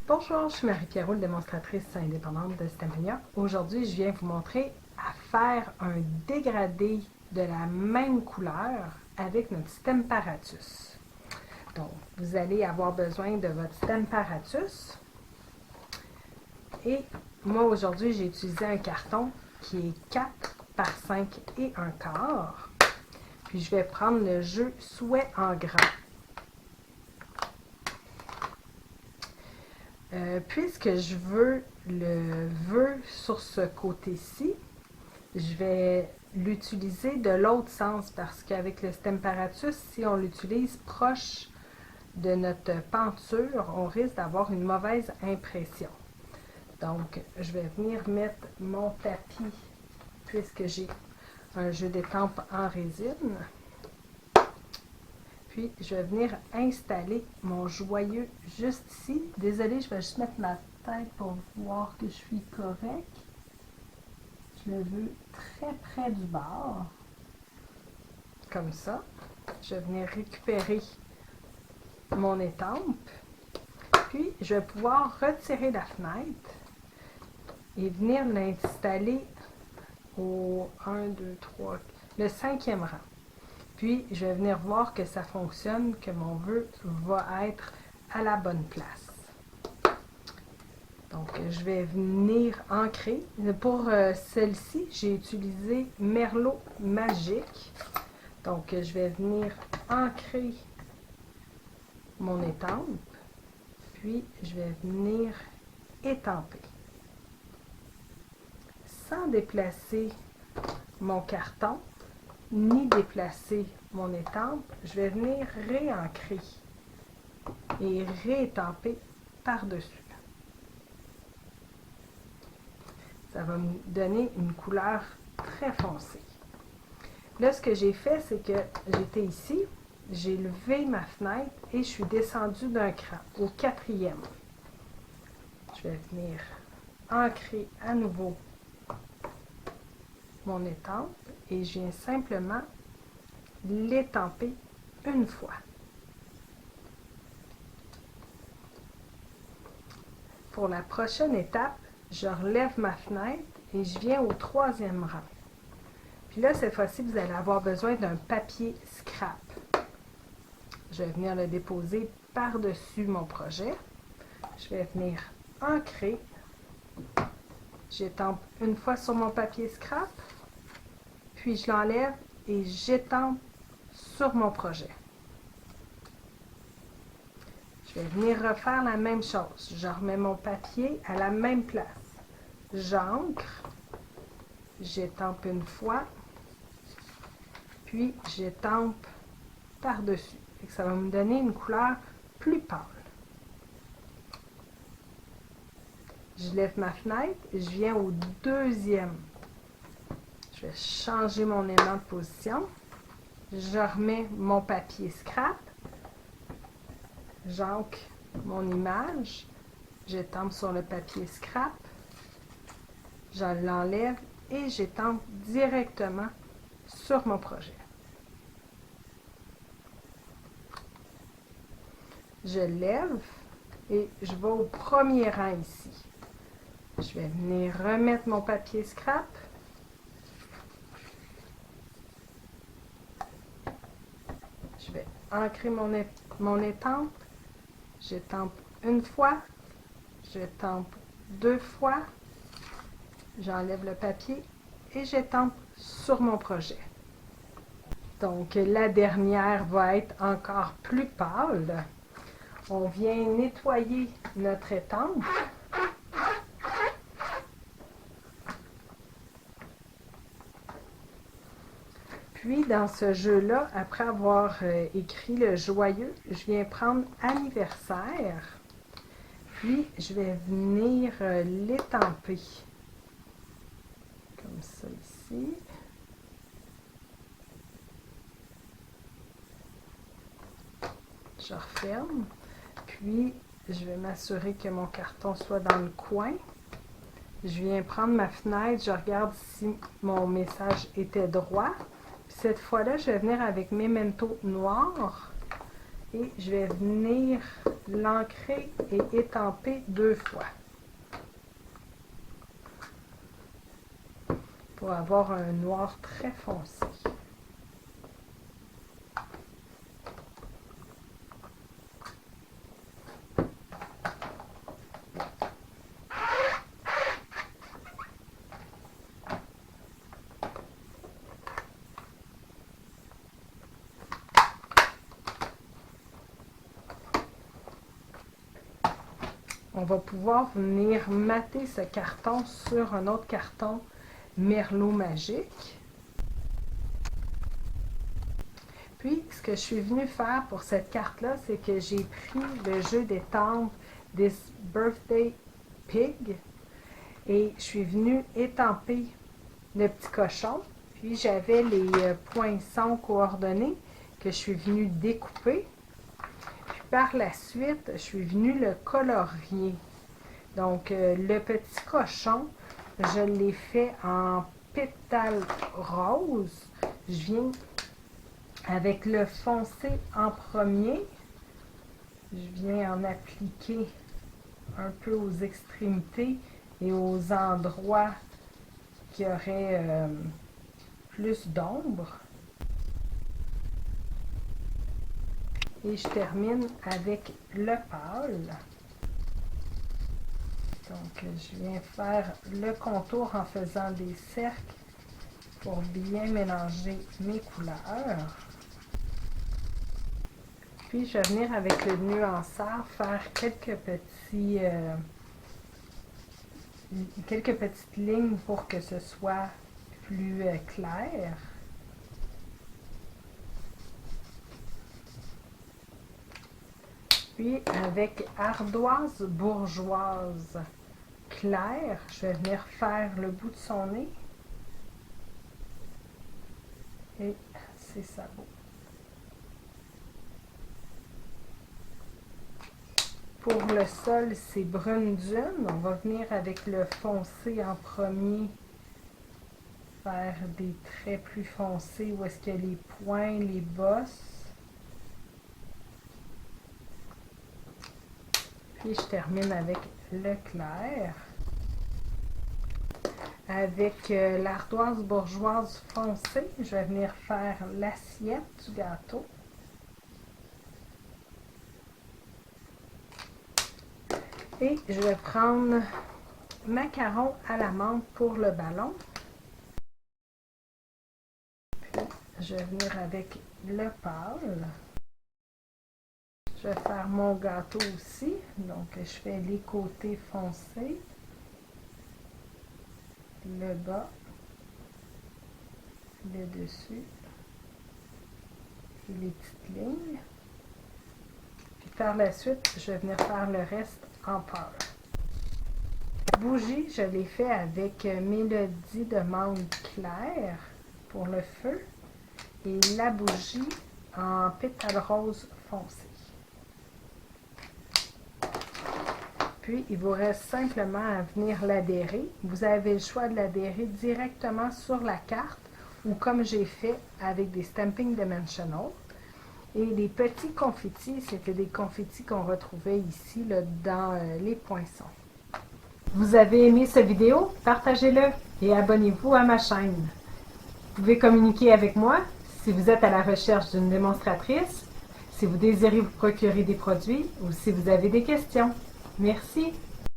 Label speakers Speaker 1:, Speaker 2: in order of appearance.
Speaker 1: Bonjour, je suis Marie-Pierre Roule, démonstratrice indépendante de Stampin' Up. Aujourd'hui, je viens vous montrer à faire un dégradé de la même couleur avec notre Stamparatus. Donc, vous allez avoir besoin de votre Stamparatus. Et moi, aujourd'hui, j'ai utilisé un carton qui est 4 par 5 et un quart. Puis, je vais prendre le jeu Souhait en grand. Puisque je veux le vœu sur ce côté-ci, je vais l'utiliser de l'autre sens parce qu'avec le Stamparatus, si on l'utilise proche de notre penture, on risque d'avoir une mauvaise impression. Donc, je vais venir mettre mon tapis, puisque j'ai un jeu d'étampes en résine. Puis, je vais venir installer mon joyeux juste ici. Désolée, je vais juste mettre ma tête pour voir que je suis correct. Je le veux très près du bord. Comme ça. Je vais venir récupérer mon étampe. Puis, je vais pouvoir retirer la fenêtre et venir l'installer au 1, 2, 3, le 5e rang. Puis, je vais venir voir que ça fonctionne, que mon vœu va être à la bonne place. Donc, je vais venir ancrer. Pour celle-ci, j'ai utilisé Merlot Magique. Donc, je vais venir ancrer mon étampe. Puis, je vais venir étamper. Sans déplacer mon carton, ni déplacer mon étampe, je vais venir réancrer et réétamper par-dessus. Ça va me donner une couleur très foncée. Là, ce que j'ai fait, c'est que j'étais ici, j'ai levé ma fenêtre et je suis descendue d'un cran, au 4e. Je vais venir ancrer à nouveau mon étampe et je viens simplement l'étamper une fois. Pour la prochaine étape, je relève ma fenêtre et je viens au 3e rang. Puis là, cette fois-ci, vous allez avoir besoin d'un papier scrap. Je vais venir le déposer par-dessus mon projet. Je vais venir ancrer. J'étampe une fois sur mon papier scrap. Puis je l'enlève et j'étampe sur mon projet. Je vais venir refaire la même chose. Je remets mon papier à la même place. J'ancre, j'étampe une fois, puis j'étampe par-dessus. Ça va me donner une couleur plus pâle. Je lève ma fenêtre et je viens au 2e. Je vais changer mon aimant de position. Je remets mon papier scrap. J'ancre mon image. J'étampe sur le papier scrap. Je l'enlève et j'étampe directement sur mon projet. Je lève et je vais au 1er rang ici. Je vais venir remettre mon papier scrap. Je vais ancrer mon étampe. J'étampe une fois. J'étampe 2 fois. J'enlève le papier et j'étampe sur mon projet. Donc, la dernière va être encore plus pâle. On vient nettoyer notre étampe. Puis, dans ce jeu-là, après avoir écrit le joyeux, je viens prendre anniversaire. Puis, je vais venir l'étamper. Comme ça ici. Je referme. Puis, je vais m'assurer que mon carton soit dans le coin. Je viens prendre ma fenêtre, je regarde si mon message était droit. Puis cette fois-là, je vais venir avec Memento noir et je vais venir l'ancrer et étamper 2 fois pour avoir un noir très foncé. On va pouvoir venir mater ce carton sur un autre carton Merlot Magique. Puis, ce que je suis venue faire pour cette carte-là, c'est que j'ai pris le jeu d'étampe This Birthday Pig et je suis venue étamper le petit cochon. Puis, j'avais les poinçons coordonnés que je suis venue découper. Puis, par la suite, je suis venue le colorier. Donc, le petit cochon, je l'ai fait en pétales roses. Je viens avec le foncé en premier. Je viens en appliquer un peu aux extrémités et aux endroits qui auraient plus d'ombre. Et je termine avec le pâle. Donc, je viens faire le contour en faisant des cercles pour bien mélanger mes couleurs. Puis, je vais venir avec le nuanceur faire quelques petites lignes pour que ce soit plus clair. Puis, avec ardoise bourgeoise claire, je vais venir faire le bout de son nez. Et c'est ça beau. Pour le sol, c'est brune dune. On va venir avec le foncé en premier, faire des traits plus foncés où est-ce qu'il y a les points, les bosses. Puis je termine avec le clair. Avec l'ardoise bourgeoise foncée, je vais venir faire l'assiette du gâteau. Et je vais prendre macaron à la menthe pour le ballon. Puis je vais venir avec le pâle. Je vais faire mon gâteau aussi. Donc je fais les côtés foncés, le bas, le dessus et les petites lignes. Puis par la suite, je vais venir faire le reste en pâle. La bougie, je l'ai fait avec Mélodie de menthe claire pour le feu et la bougie en pétales roses foncés. Puis, il vous reste simplement à venir l'adhérer. Vous avez le choix de l'adhérer directement sur la carte ou comme j'ai fait avec des Stamping Dimensional. Et les petits confettis, c'était des confettis qu'on retrouvait ici là, dans les poinçons. Vous avez aimé cette vidéo? Partagez-le et abonnez-vous à ma chaîne. Vous pouvez communiquer avec moi si vous êtes à la recherche d'une démonstratrice, si vous désirez vous procurer des produits ou si vous avez des questions. Merci.